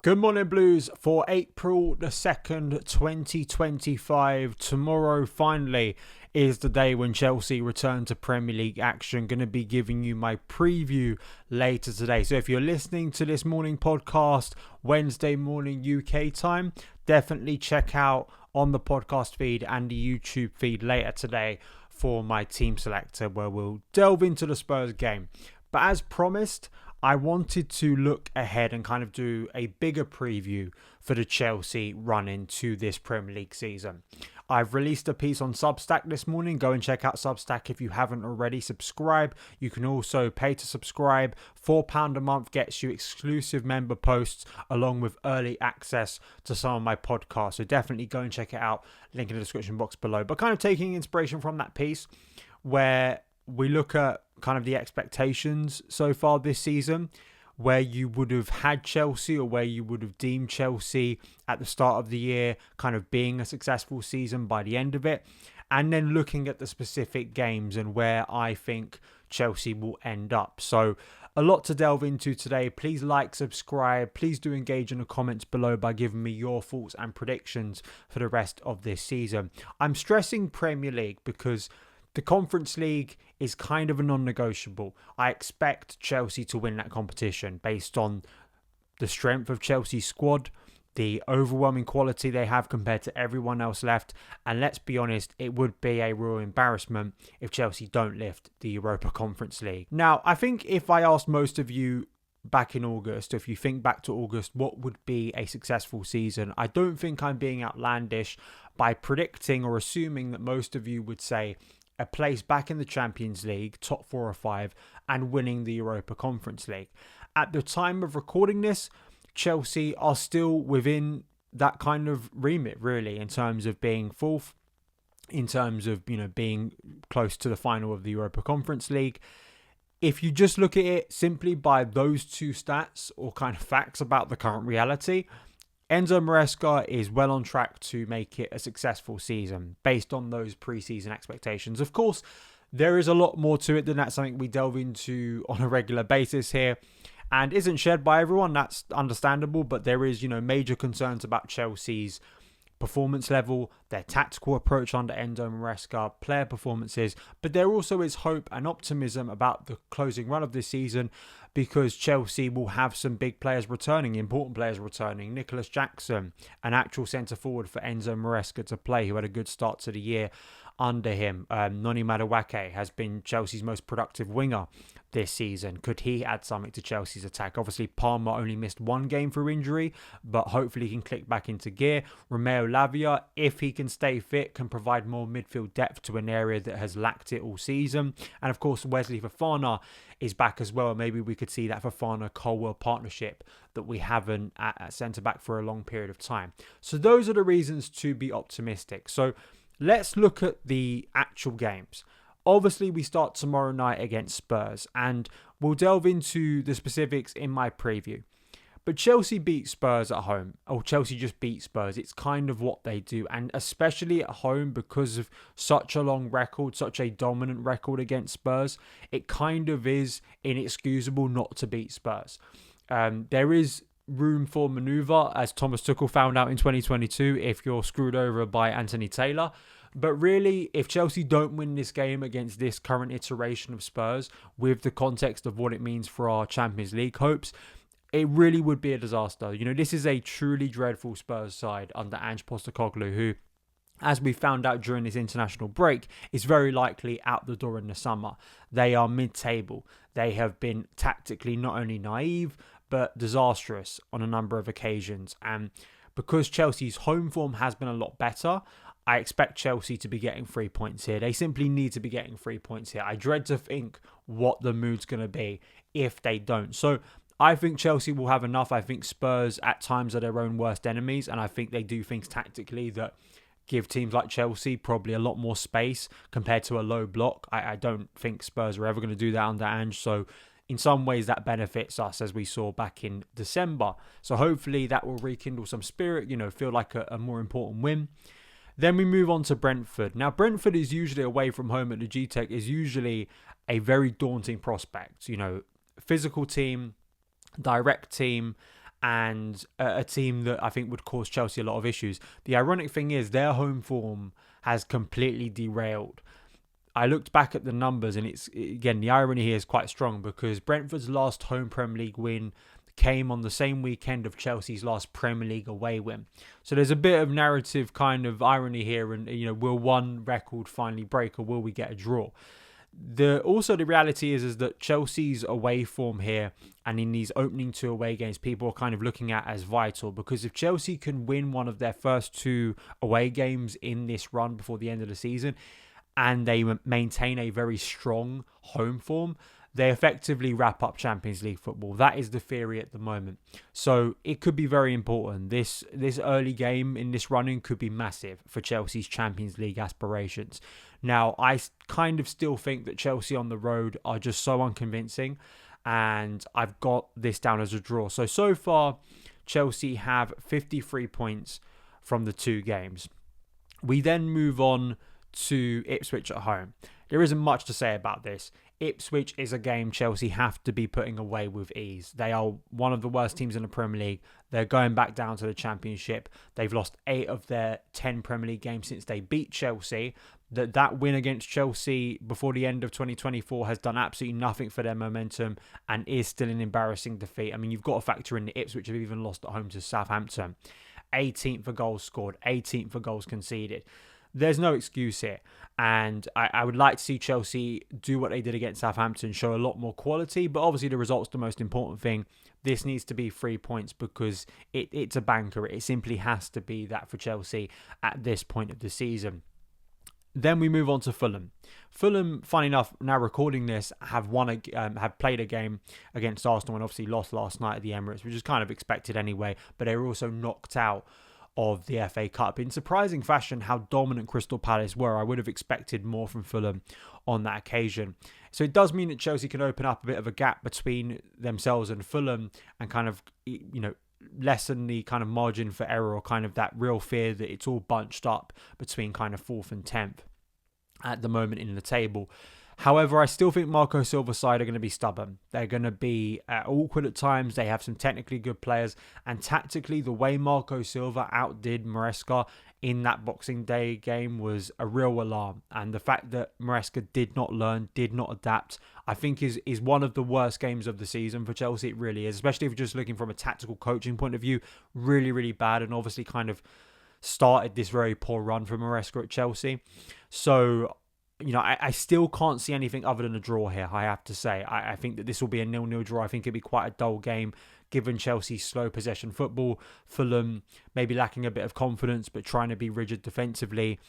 Good morning, Blues, for April the 2nd, 2025. Tomorrow, finally, is the day when Chelsea return to Premier League action. Going to be giving you my preview later today. So if you're listening to this morning podcast, Wednesday morning UK time, definitely check out on the podcast feed and the YouTube feed later today for my team selector, where we'll delve into the Spurs game. But as promised, I wanted to look ahead and kind of do a bigger preview for the Chelsea run into this Premier League season. I've released a piece on Substack this morning. Go and check out Substack if you haven't already. Subscribe. You can also pay to subscribe. £4 a month gets you exclusive member posts along with early access to some of my podcasts. So definitely go and check it out. Link in the description box below. But kind of taking inspiration from that piece where we look at kind of the expectations so far this season, where you would have had Chelsea or where you would have deemed Chelsea at the start of the year kind of being a successful season by the end of it, and then looking at the specific games and where I think Chelsea will end up. So a lot to delve into today. Please like, subscribe. Please do engage in the comments below by giving me your thoughts and predictions for the rest of this season. I'm stressing Premier League because the Conference League is kind of a non-negotiable. I expect Chelsea to win that competition based on the strength of Chelsea's squad, the overwhelming quality they have compared to everyone else left. And let's be honest, it would be a real embarrassment if Chelsea don't lift the Europa Conference League. Now, I think if I asked most of you back in August, if you think back to August, what would be a successful season? I don't think I'm being outlandish by predicting or assuming that most of you would say a place back in the Champions League, top 4 or 5, and winning the Europa Conference League. At the time of recording this, Chelsea are still within that kind of remit, really, in terms of being fourth, in terms of, being close to the final of the Europa Conference League. If you just look at it simply by those two stats or kind of facts about the current reality, Enzo Maresca is well on track to make it a successful season based on those pre-season expectations. Of course, there is a lot more to it than that, something we delve into on a regular basis here and isn't shared by everyone. That's understandable, but there is, major concerns about Chelsea's performance level, their tactical approach under Enzo Maresca, player performances, but there also is hope and optimism about the closing run of this season because Chelsea will have some big players returning, important players returning. Nicholas Jackson, an actual centre forward for Enzo Maresca to play, who had a good start to the year under him. Noni Madueke has been Chelsea's most productive winger this season. Could he add something to Chelsea's attack? Obviously, Palmer only missed one game through injury, but hopefully he can click back into gear. Romeo Lavia, if he can stay fit, can provide more midfield depth to an area that has lacked it all season. And of course, Wesley Fofana is back as well. Maybe we could see that Fofana-Colwell partnership that we haven't at centre-back for a long period of time. So those are the reasons to be optimistic. So let's look at the actual games. Obviously, we start tomorrow night against Spurs, and we'll delve into the specifics in my preview. But Chelsea beat Spurs at home, or Chelsea just beat Spurs. It's kind of what they do, and especially at home because of such a long record, such a dominant record against Spurs, it kind of is inexcusable not to beat Spurs. There is room for manoeuvre, as Thomas Tuchel found out in 2022, if you're screwed over by Anthony Taylor. But really, if Chelsea don't win this game against this current iteration of Spurs, with the context of what it means for our Champions League hopes, it really would be a disaster. This is a truly dreadful Spurs side under Ange Postecoglou, who, as we found out during this international break, is very likely out the door in the summer. They are mid-table. They have been tactically not only naive, but disastrous on a number of occasions. And because Chelsea's home form has been a lot better, I expect Chelsea to be getting 3 points here. They simply need to be getting 3 points here. I dread to think what the mood's going to be if they don't. So I think Chelsea will have enough. I think Spurs at times are their own worst enemies, and I think they do things tactically that give teams like Chelsea probably a lot more space compared to a low block. I don't think Spurs are ever going to do that under Ange. So in some ways that benefits us, as we saw back in December. So hopefully that will rekindle some spirit, feel like a more important win. Then we move on to Brentford. Now, Brentford is usually away from home at the G-Tech, is usually a very daunting prospect. Physical team, direct team, and a team that I think would cause Chelsea a lot of issues. The ironic thing is their home form has completely derailed. I looked back at the numbers, and it's, again, the irony here is quite strong because Brentford's last home Premier League win came on the same weekend of Chelsea's last Premier League away win. So there's a bit of narrative kind of irony here, and will one record finally break, or will we get a draw? Also the reality is that Chelsea's away form here and in these opening 2 away games, people are kind of looking at as vital, because if Chelsea can win one of their first 2 away games in this run before the end of the season, and they maintain a very strong home form, they effectively wrap up Champions League football. That is the theory at the moment. So it could be very important. This early game in this running could be massive for Chelsea's Champions League aspirations. Now, I kind of still think that Chelsea on the road are just so unconvincing, and I've got this down as a draw. So far, Chelsea have 53 points from the 2 games. We then move on to Ipswich at home. There isn't much to say about this. Ipswich is a game Chelsea have to be putting away with ease. They are one of the worst teams in the Premier League. They're going back down to the Championship. They've lost 8 of their 10 Premier League games since they beat Chelsea. That win against Chelsea before the end of 2024 has done absolutely nothing for their momentum and is still an embarrassing defeat. I mean, you've got to factor in the Ipswich have even lost at home to Southampton. 18th for goals scored, 18th for goals conceded. There's no excuse here. And I would like to see Chelsea do what they did against Southampton, show a lot more quality. But obviously the result's the most important thing. This needs to be 3 points because it's a banker. It simply has to be that for Chelsea at this point of the season. Then we move on to Fulham. Fulham, funny enough, now recording this, have played a game against Arsenal and obviously lost last night at the Emirates, which is kind of expected anyway. But they were also knocked out of the FA Cup. In surprising fashion, how dominant Crystal Palace were. I would have expected more from Fulham on that occasion. So it does mean that Chelsea can open up a bit of a gap between themselves and Fulham and kind of, lessen the kind of margin for error, or kind of that real fear that it's all bunched up between kind of 4th and 10th at the moment in the table. However, I still think Marco Silva's side are going to be stubborn. They're going to be awkward at times. They have some technically good players. And tactically, the way Marco Silva outdid Maresca in that Boxing Day game was a real alarm. And the fact that Maresca did not learn, did not adapt, I think is one of the worst games of the season for Chelsea. It really is. Especially if you're just looking from a tactical coaching point of view. Really, really bad. And obviously kind of started this very poor run for Maresca at Chelsea. So I still can't see anything other than a draw here, I have to say. I think that this will be a 0-0 draw. I think it'll be quite a dull game, given Chelsea's slow possession football. Fulham maybe lacking a bit of confidence, but trying to be rigid defensively.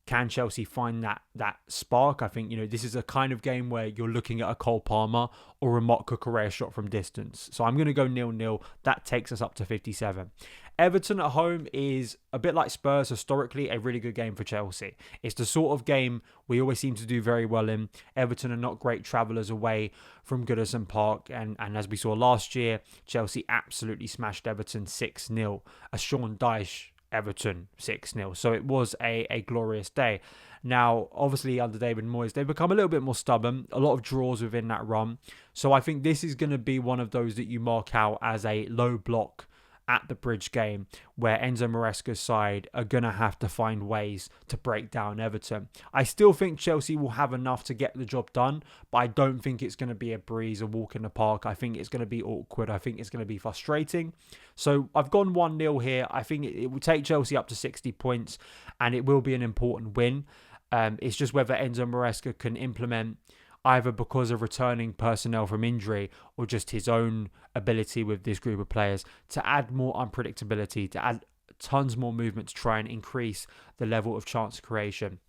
Can Chelsea find that spark? I think, this is a kind of game where you're looking at a Cole Palmer or a Marc Cucurella shot from distance. So I'm going to go 0-0. That takes us up to 57. Everton at home is a bit like Spurs, historically a really good game for Chelsea. It's the sort of game we always seem to do very well in. Everton are not great travellers away from Goodison Park, and as we saw last year, Chelsea absolutely smashed Everton 6-0. A Sean Dyche Everton 6-0. So it was a glorious day. Now, obviously, under David Moyes, they've become a little bit more stubborn. A lot of draws within that run. So I think this is going to be one of those that you mark out as a low block at the Bridge game, where Enzo Maresca's side are going to have to find ways to break down Everton. I still think Chelsea will have enough to get the job done, but I don't think it's going to be a breeze, a walk in the park. I think it's going to be awkward. I think it's going to be frustrating. So I've gone 1-0 here. I think it will take Chelsea up to 60 points, and it will be an important win. It's just whether Enzo Maresca can implement, either because of returning personnel from injury or just his own ability with this group of players, to add more unpredictability, to add tons more movement to try and increase the level of chance creation.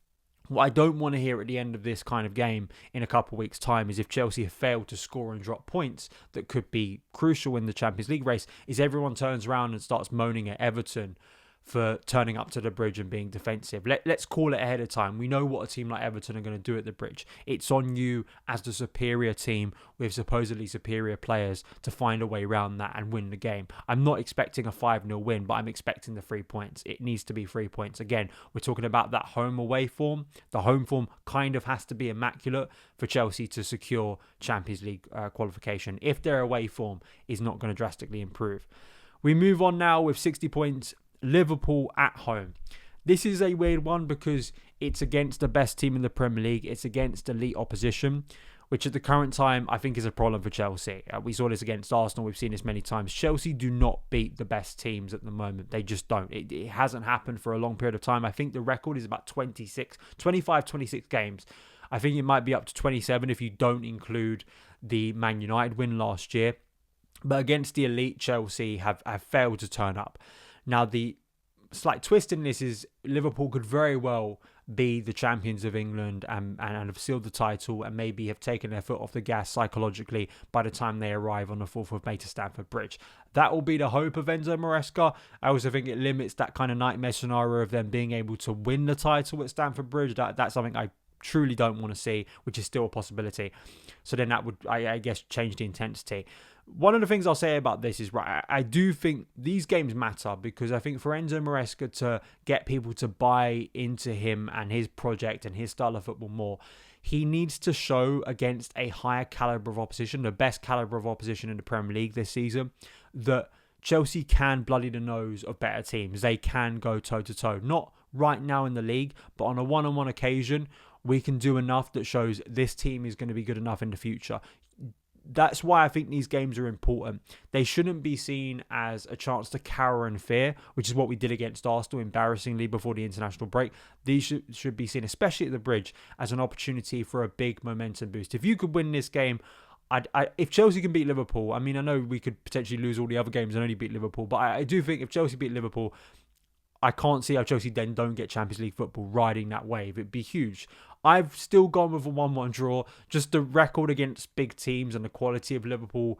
What I don't want to hear at the end of this kind of game in a couple of weeks' time is if Chelsea have failed to score and drop points that could be crucial in the Champions League race, is everyone turns around and starts moaning at Everton for turning up to the Bridge and being defensive. Let's call it ahead of time. We know what a team like Everton are going to do at the Bridge. It's on you as the superior team with supposedly superior players to find a way around that and win the game. I'm not expecting a 5-0 win, but I'm expecting the 3 points. It needs to be 3 points. Again, we're talking about that home-away form. The home form kind of has to be immaculate for Chelsea to secure Champions League qualification if their away form is not going to drastically improve. We move on now with 60 points, Liverpool at home. This is a weird one because it's against the best team in the Premier League. It's against elite opposition, which at the current time I think is a problem for Chelsea. We saw this against Arsenal. We've seen this many times. Chelsea do not beat the best teams at the moment. They just don't. It hasn't happened for a long period of time. I think the record is about 26 games. I think it might be up to 27 if you don't include the Man United win last year. But against the elite, Chelsea have failed to turn up. Now, the slight twist in this is Liverpool could very well be the champions of England and have sealed the title and maybe have taken their foot off the gas psychologically by the time they arrive on the 4th of May to Stamford Bridge. That will be the hope of Enzo Maresca. I also think it limits that kind of nightmare scenario of them being able to win the title at Stamford Bridge. That's something I truly don't want to see, which is still a possibility. So then that would, I guess, change the intensity. One of the things I'll say about this is, right, I do think these games matter because I think for Enzo Maresca to get people to buy into him and his project and his style of football more, he needs to show against a higher calibre of opposition, the best calibre of opposition in the Premier League this season, that Chelsea can bloody the nose of better teams. They can go toe-to-toe. Not right now in the league, but on a one-on-one occasion, we can do enough that shows this team is going to be good enough in the future. That's why I think these games are important. They shouldn't be seen as a chance to cower and fear, which is what we did against Arsenal embarrassingly before the international break. These should be seen, especially at the Bridge, as an opportunity for a big momentum boost. If you could win this game, if Chelsea can beat Liverpool, I mean, I know we could potentially lose all the other games and only beat Liverpool, but I do think if Chelsea beat Liverpool, I can't see how Chelsea then don't get Champions League football riding that wave. It'd be huge. I've still gone with a 1-1 draw. Just the record against big teams and the quality of Liverpool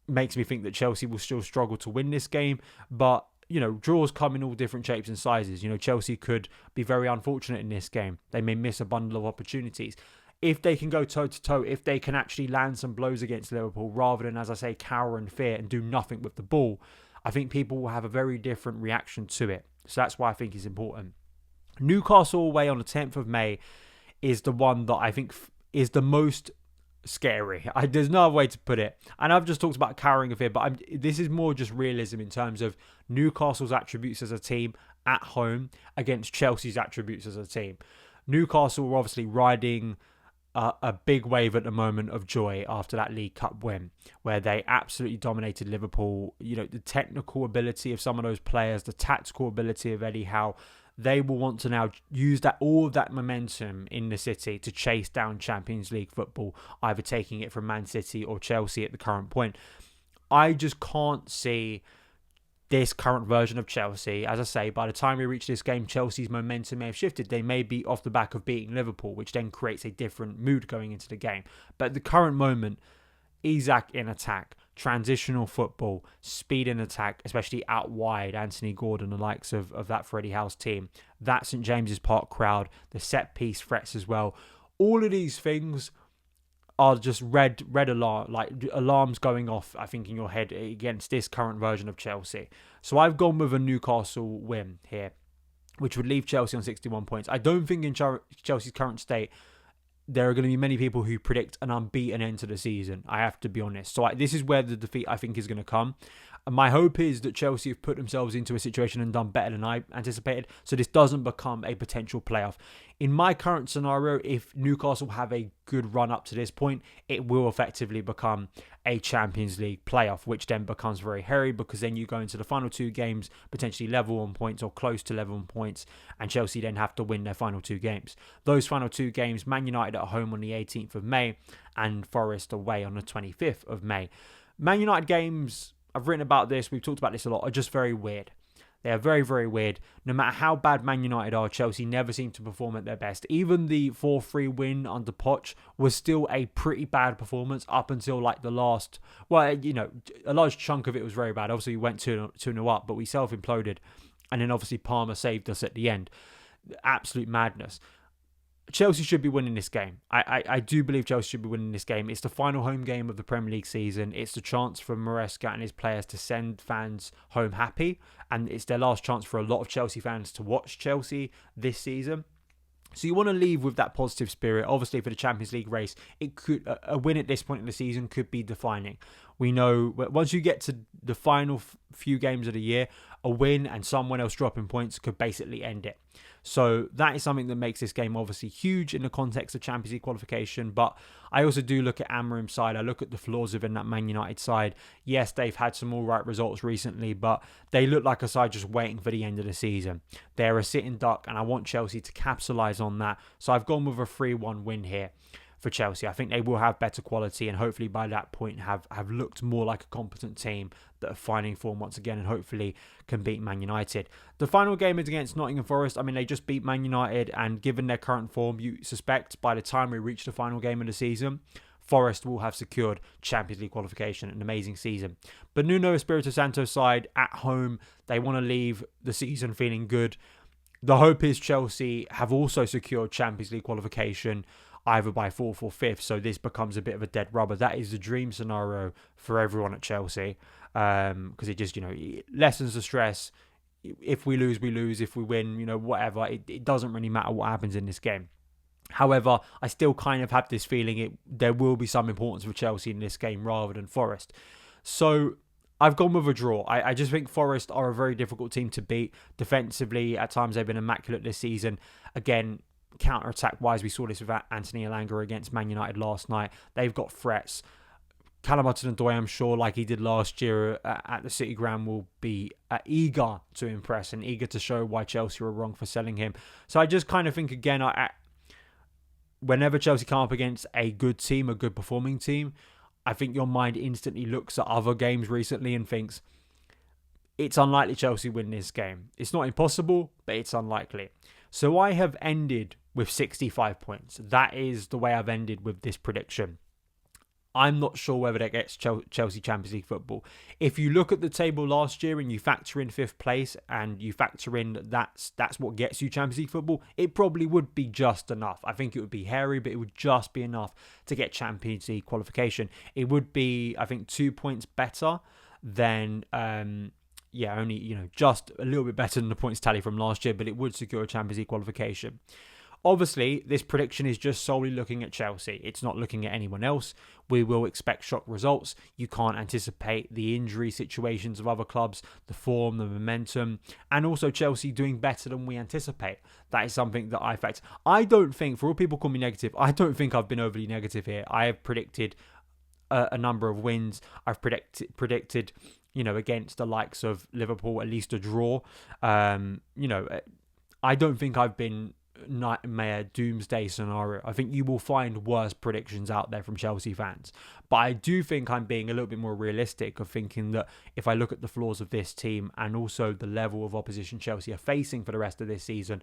makes me think that Chelsea will still struggle to win this game. But, you know, draws come in all different shapes and sizes. You know, Chelsea could be very unfortunate in this game. They may miss a bundle of opportunities. If they can go toe-to-toe, if they can actually land some blows against Liverpool rather than, as I say, cower and fear and do nothing with the ball, I think people will have a very different reaction to it. So that's why I think it's important. Newcastle away on the 10th of May is the one that I think is the most scary. There's no other way to put it. And I've just talked about cowering of it, but this is more just realism in terms of Newcastle's attributes as a team at home against Chelsea's attributes as a team. Newcastle were obviously riding a big wave at the moment of joy after that League Cup win, where they absolutely dominated Liverpool. You know, the technical ability of some of those players, the tactical ability of Eddie Howe, they will want to now use all of that momentum in the city to chase down Champions League football, either taking it from Man City or Chelsea at the current point. I just can't see this current version of Chelsea. As I say, by the time we reach this game, Chelsea's momentum may have shifted. They may be off the back of beating Liverpool, which then creates a different mood going into the game. But at the current moment, Isak in attack, transitional football, speed in attack, especially out wide, Anthony Gordon, the likes of that Freddie Howe's team, that St James's Park crowd, the set piece threats as well. All of these things are just red alarm, like alarms going off, I think, in your head against this current version of Chelsea. So I've gone with a Newcastle win here, which would leave Chelsea on 61 points. I don't think in Chelsea's current state, there are going to be many people who predict an unbeaten end to the season. I have to be honest. So this is where the defeat, I think, is going to come. And my hope is that Chelsea have put themselves into a situation and done better than I anticipated, so this doesn't become a potential playoff. In my current scenario, if Newcastle have a good run up to this point, it will effectively become a Champions League playoff, which then becomes very hairy because then you go into the final two games potentially level on points or close to level on points, and Chelsea then have to win their final two games. Those final two games, Man United at home on the 18th of May and Forest away on the 25th of May. Man United games, I've written about this, we've talked about this a lot, are just very weird. They are very, very weird. No matter how bad Man United are, Chelsea never seem to perform at their best. Even the 4-3 win under Poch was still a pretty bad performance up until like the last... Well, you know, a large chunk of it was very bad. Obviously, we went 2-0 up, but we self-imploded. And then obviously Palmer saved us at the end. Absolute madness. Chelsea should be winning this game. I do believe Chelsea should be winning this game. It's the final home game of the Premier League season. It's the chance for Maresca and his players to send fans home happy. And it's their last chance for a lot of Chelsea fans to watch Chelsea this season. So you want to leave with that positive spirit. Obviously, for the Champions League race, it could a win at this point in the season could be defining. We know once you get to the final few games of the year, a win and someone else dropping points could basically end it. So that is something that makes this game obviously huge in the context of Champions League qualification. But I also do look at Amorim's side. I look at the flaws within that Man United side. Yes, they've had some all right results recently, but they look like a side just waiting for the end of the season. They're a sitting duck, and I want Chelsea to capitalise on that. So I've gone with a 3-1 win here for Chelsea. I think they will have better quality, and hopefully by that point have looked more like a competent team that are finding form once again, and hopefully can beat Man United. The final game is against Nottingham Forest. I mean, they just beat Man United, and given their current form, you suspect by the time we reach the final game of the season, Forest will have secured Champions League qualification. An amazing season. But Nuno Espirito Santo's side at home, they want to leave the season feeling good. The hope is Chelsea have also secured Champions League qualification either by 4th or 5th, so this becomes a bit of a dead rubber. That is the dream scenario for everyone at Chelsea, because it just, lessens the stress. If we lose, we lose. If we win, whatever. It doesn't really matter what happens in this game. However, I still kind of have this feeling there will be some importance for Chelsea in this game rather than Forest. So I've gone with a draw. I just think Forest are a very difficult team to beat. Defensively, at times they've been immaculate this season. Again, counter-attack wise, we saw this with Anthony Elanga against Man United last night. They've got threats. Callum Hudson-Odoi, I'm sure, like he did last year at the City Ground, will be eager to impress and eager to show why Chelsea were wrong for selling him. So I just kind of think, again, whenever Chelsea come up against a good team, a good performing team, I think your mind instantly looks at other games recently and thinks, it's unlikely Chelsea win this game. It's not impossible, but it's unlikely. So I have ended with 65 points. That is the way I've ended with this prediction. I'm not sure whether that gets Chelsea Champions League football. If you look at the table last year and you factor in 5th place and you factor in that's what gets you Champions League football, it probably would be just enough. I think it would be hairy, but it would just be enough to get Champions League qualification. It would be, I think, 2 points better than only, just a little bit better than the points tally from last year, but it would secure a Champions League qualification. Obviously, this prediction is just solely looking at Chelsea. It's not looking at anyone else. We will expect shock results. You can't anticipate the injury situations of other clubs, the form, the momentum, and also Chelsea doing better than we anticipate. That is something that I factor. I don't think, for all people call me negative, I don't think I've been overly negative here. I have predicted a number of wins. I've predicted against the likes of Liverpool, at least a draw. I don't think I've been nightmare doomsday scenario. I think you will find worse predictions out there from Chelsea fans. But I do think I'm being a little bit more realistic of thinking that if I look at the flaws of this team and also the level of opposition Chelsea are facing for the rest of this season,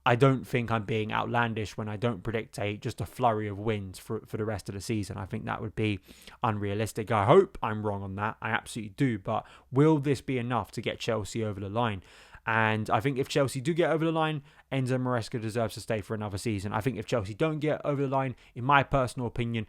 I don't think I'm being outlandish when I don't predict just a flurry of wins for the rest of the season. I think that would be unrealistic. I hope I'm wrong on that. I absolutely do. But will this be enough to get Chelsea over the line? And I think if Chelsea do get over the line, Enzo Maresca deserves to stay for another season. I think if Chelsea don't get over the line, in my personal opinion,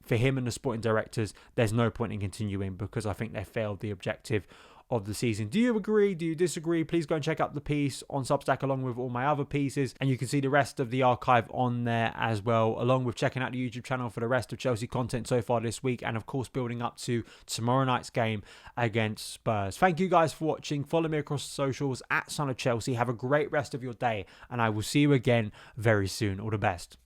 for him and the sporting directors, there's no point in continuing because I think they failed the objective of the season. Do you agree? Do you disagree? Please go and check out the piece on Substack along with all my other pieces, and you can see the rest of the archive on there as well, along with checking out the YouTube channel for the rest of Chelsea content so far this week, and of course building up to tomorrow night's game against Spurs. Thank you guys for watching. Follow me across the socials at SonOfChelsea. Have a great rest of your day, and I will see you again very soon. All the best.